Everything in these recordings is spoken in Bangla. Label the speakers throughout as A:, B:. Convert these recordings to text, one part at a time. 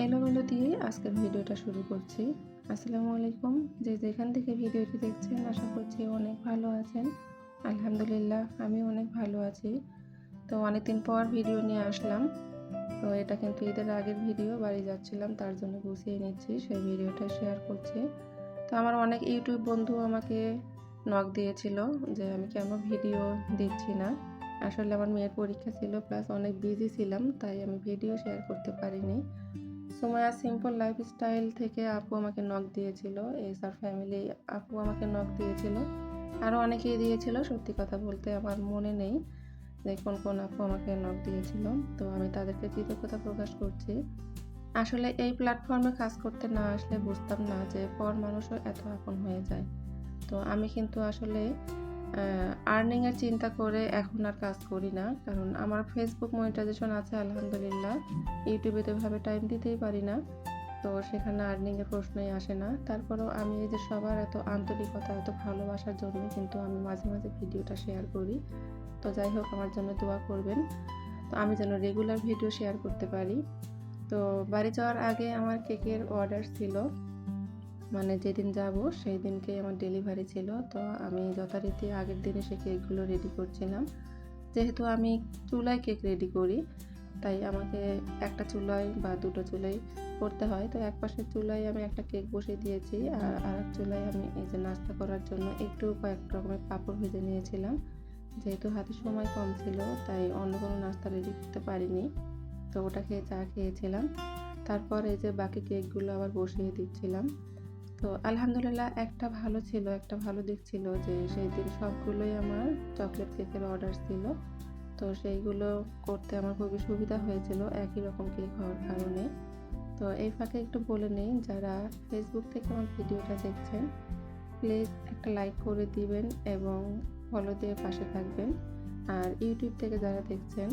A: এলোমেলো দিয়ে আজকের ভিডিওটা শুরু করছি। আসসালামু আলাইকুম। যে যেখান থেকে ভিডিওটি দেখছেন আশা করছি অনেক ভালো আছেন। আলহামদুলিল্লাহ আমিও অনেক ভালো আছি। তো অনেকদিন পর ভিডিও নিয়ে আসলাম। তো এটা কিন্তু ঈদের আগের ভিডিও, বাড়ি যাচ্ছিলাম তার জন্য গুছিয়ে নিচ্ছি, সেই ভিডিওটা শেয়ার করছি। তো আমার অনেক ইউটিউব বন্ধু আমাকে নক দিয়েছিল যে আমি কেন ভিডিও দিচ্ছি না। আসলে আমার মেয়ের পরীক্ষা ছিল, প্লাস অনেক বিজি ছিলাম, তাই আমি ভিডিও শেয়ার করতে পারিনি। সুমাইয়া সিম্পল লাইফস্টাইল থেকে আপু আমাকে নক দিয়েছিল, এসআর ফ্যামিলি আপু আমাকে নক দিয়েছিল, আরও অনেকেই দিয়েছিল। সত্যি কথা বলতে আমার মনে নেই যে কোন কোন আপু আমাকে নক দিয়েছিল। তো আমি তাদেরকে কৃতজ্ঞতা প্রকাশ করছি। আসলে এই প্ল্যাটফর্মে কাজ করতে না আসলে বুঝতাম না যে পর মানুষও এত আপন হয়ে যায়। তো আমি কিন্তু আসলে আর্নিংয়ের চিন্তা করে এখন আর কাজ করি না, কারণ আমার ফেসবুক মনিটাইজেশন আছে আলহামদুলিল্লাহ। ইউটিউবে তো এভাবে টাইম দিতেই পারি না, তো সেখানে আর্নিংয়ের প্রশ্নই আসে না। তারপরেও আমি এই যে সবার এত আন্তরিকতা, এত ভালোবাসার জন্য কিন্তু আমি মাঝে মাঝে ভিডিওটা শেয়ার করি। তো যাই হোক, আমার জন্য দোয়া করবেন, তো আমি যেন রেগুলার ভিডিও শেয়ার করতে পারি। তো বাড়ি যাওয়ার আগে আমার কেকের অর্ডার ছিল, মানে যেদিন যাব সেই দিনকেই আমার ডেলিভারি ছিল। তো আমি যথারীতি আগের দিনে সেই কেকগুলো রেডি করছিলাম। যেহেতু আমি চুলায় কেক রেডি করি, তাই আমাকে একটা চুলায় বা দুটো চুলায় করতে হয়। তো এক পাশের চুলায় আমি একটা কেক বসিয়ে দিয়েছি, আর আরেক চুলায় আমি এই যে নাস্তা করার জন্য একটু কয়েক রকমের পাঁপড় ভেজে নিয়েছিলাম। যেহেতু হাতে সময় কম ছিল, তাই অন্য কোনো নাস্তা রেডি করতে পারিনি। তো ওটা খেয়ে চা খেয়েছিলাম। তারপর এই যে বাকি কেকগুলো আবার বসিয়ে দিচ্ছিলাম। তো আলহামদুলিল্লাহ একটা ভালো ছিল, একটা ভালো দিক ছিল যে সেই দিন সবগুলোই আমার চকলেট কেকের অর্ডার ছিল। তো সেইগুলো করতে আমার খুবই সুবিধা হয়েছিল একই রকম কেক হওয়ার কারণে। তো এই ফাঁকে একটু বলে নেই, যারা ফেসবুক থেকে আমার ভিডিওটা দেখছেন প্লিজ একটা লাইক করে দিবেন এবং ফলো দিয়ে পাশে থাকবেন। আর ইউটিউব থেকে যারা দেখছেন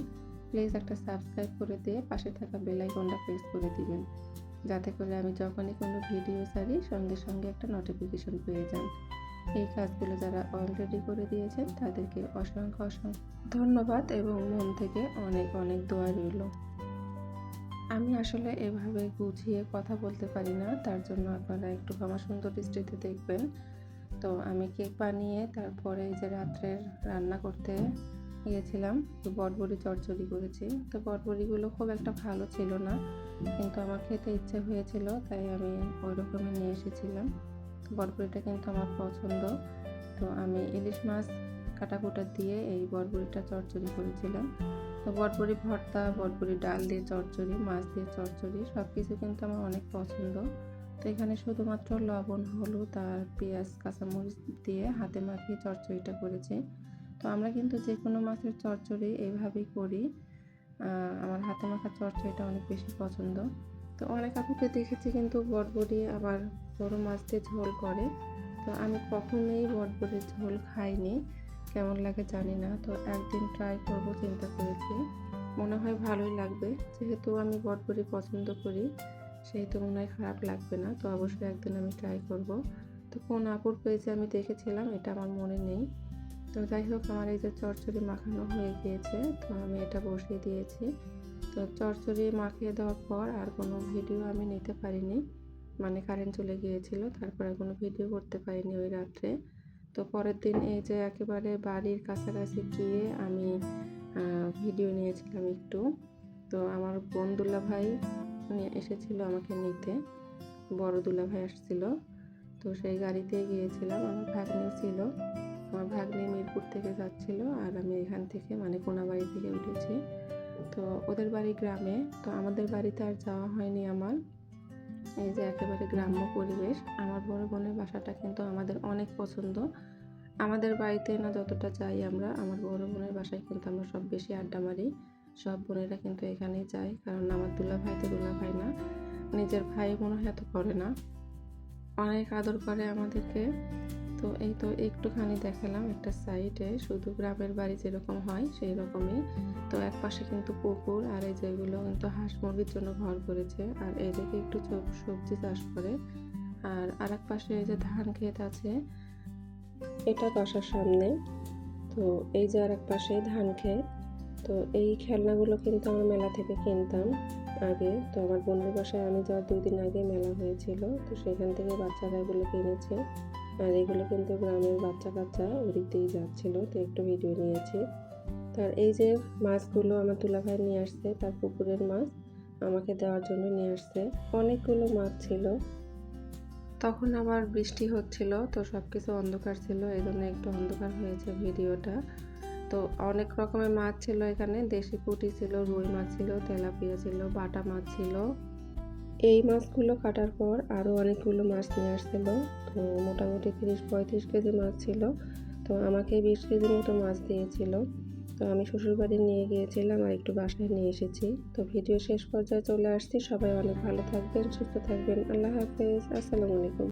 A: প্লিজ একটা সাবস্ক্রাইব করে দিয়ে পাশে থাকা বেল আইকনটা প্রেস করে দিবেন, যাতে করে আমি যখনই কোনো ভিডিও ছাড়ি সঙ্গে সঙ্গে একটা নোটিফিকেশন পেয়ে যান। এই কাজগুলো যারা অলরেডি করে দিয়েছেন তাদেরকে অসংখ্য অসংখ্য ধন্যবাদ এবং মন থেকে অনেক অনেক দোয়া রইল। আমি আসলে এভাবে গুছিয়ে কথা বলতে পারি না, তার জন্য আপনারা একটু আমার সুন্দর দৃষ্টিতে দেখবেন। তো আমি কেক বানিয়ে তারপরে এই যে রাত্রের রান্না করতে গিয়েছিলাম, তো বটবড়ি চচ্চড়ি করেছি। তো বটবড়িগুলো খুব একটা ভালো ছিল না, কিন্তু আমার খেতে ইচ্ছে হয়েছিল তাই আমি ওই রকমই নিয়ে এসেছিলাম। তো বটবড়িটা কিন্তু আমার পছন্দ। তো আমি ইলিশ মাছ কাটাকুটা দিয়ে এই বটবড়িটা চচ্চড়ি করেছিলাম। তো বটবড়ি ভর্তা, বটবড়ি ডাল দিয়ে চচ্চড়ি, মাছ দিয়ে চচ্চড়ি সব কিছু কিন্তু আমার অনেক পছন্দ। তো এখানে শুধুমাত্র লবণ, হলুদ আর পেঁয়াজ, কাঁচামরিচ দিয়ে হাতে মাখিয়ে চচ্চড়িটা করেছি। তো আমরা কিন্তু যে কোনো মাছের চচ্চড়ি এইভাবেই করি। আমার হাতে মাখা চচ্চড়িটা অনেক বেশি পছন্দ। তো অনেক আপুকে দেখেছি কিন্তু বটবড়ি আবার বড় মাছ দিয়ে ঝোল করে। তো আমি কখনোই বটবড়ির ঝোল খাইনি, কেমন লাগে জানি না। তো একদিন ট্রাই করব চিন্তা করেছি, মনে হয় ভালোই লাগবে। যেহেতু আমি বটবড়ি পছন্দ করি সেহেতু মনে হয় খারাপ লাগবে না। তো অবশ্যই একদিন আমি ট্রাই করব। তো কোন আপুর পেজে আমি দেখেছিলাম এটা আমার মনে নেই। তো যাই হোক, আমার এই যে চচ্চড়ি মাখানো হয়ে গিয়েছে, তো আমি এটা বসিয়ে দিয়েছি। তো চচ্চড়ি মাখিয়ে দেওয়ার পর আর কোনো ভিডিও আমি নিতে পারিনি, মানে কারেন্ট চলে গিয়েছিল, তারপরে কোনো ভিডিও করতে পারিনি ওই রাত্রে। তো পরের দিন এই যে একেবারে বাড়ির কাছাকাছি গিয়ে আমি ভিডিও নিয়েছিলাম একটু। তো আমার বোন দুলাভাই এসেছিল আমাকে নিতে, বড় দুলাভাই আসছিল। তো সেই গাড়িতেই গিয়েছিলাম, আমার ভাগ্নি ছিল। আমার ভাগ্নি মিরপুর থেকে যাচ্ছিল আর আমি এখান থেকে মানে কোনাবাড়ি থেকে উঠেছি। তো ওদের বাড়ি গ্রামে, তো আমাদের বাড়িতে আর যাওয়া হয়নি আমার। এই যে একেবারে গ্রাম্য পরিবেশ। আমার বড় বোনের বাসাটা কিন্তু আমাদের অনেক পছন্দ। আমাদের বাড়িতে না যতটা যাই আমরা, আমার বড় বোনের বাসায় কিন্তু আমরা সব বেশি আড্ডা মারি। সব বোনেরা কিন্তু এখানেই যায়, কারণ আমার দুলাভাই তো দুলাভাই না, নিজের ভাই মনে হয় এত করে না, অনেক আদর করে আমাদেরকে। তো এই তো একটুখানি দেখালাম একটা সাইডে, শুধু গ্রামের বাড়ি যেরকম হয় সেই রকমই। তো এক পাশে কিন্তু পুকুর, আর এই যেগুলো কিন্তু হাঁস মুরগির জন্য ঘর করেছে, আর এইদিকে একটু সবজি চাষ করে। আর আরেক পাশে এই যে ধান ক্ষেত আছে, এটা বাসার সামনে। তো এই যে আরেক পাশে ধান ক্ষেত। তো এই খেলনাগুলো কিন্তু আমরা মেলা থেকে কিনতাম। আগে। তো আমার বোনের বাসায় আমি যাওয়ার 2 দিন আগে মেলা হয়েছিল, তো সেখান থেকে বাচ্চারা এগুলো কিনেছে। আর এগুলো কিন্তু গ্রামের বাচ্চা কাচ্চা ওদিক দিয়েই যাচ্ছিল, তো একটু ভিডিও নিয়েছি। তার এই যে মাছগুলো আমার দুলাভাই নিয়ে আসছে, তার পুকুরের মাছ আমাকে দেওয়ার জন্য নিয়ে আসছে। অনেকগুলো মাছ ছিল। তখন আবার বৃষ্টি হচ্ছিল, তো সব কিছু অন্ধকার ছিল, এই জন্য একটু অন্ধকার হয়েছে ভিডিওটা। তো অনেক রকমের মাছ ছিল এখানে, দেশি পুঁটি ছিল, রুই মাছ ছিল, তেলাপিয়া ছিল, বাটা মাছ ছিল। এই মাছগুলো কাটার পর আরও অনেকগুলো মাছ নিয়ে আসছিল। তো মোটামুটি 30-35 কেজি মাছ ছিল। তো আমাকে 20 কেজির মতো মাছ দিয়েছিল। তো আমি শ্বশুরবাড়ি নিয়ে গিয়েছিলাম আর একটু বাসায় নিয়ে এসেছি। তো ভিডিও শেষ পর্যায়ে চলে আসছি। সবাই অনেক ভালো থাকবেন, সুস্থ থাকবেন। আল্লাহ হাফেজ। আসসালামু আলাইকুম।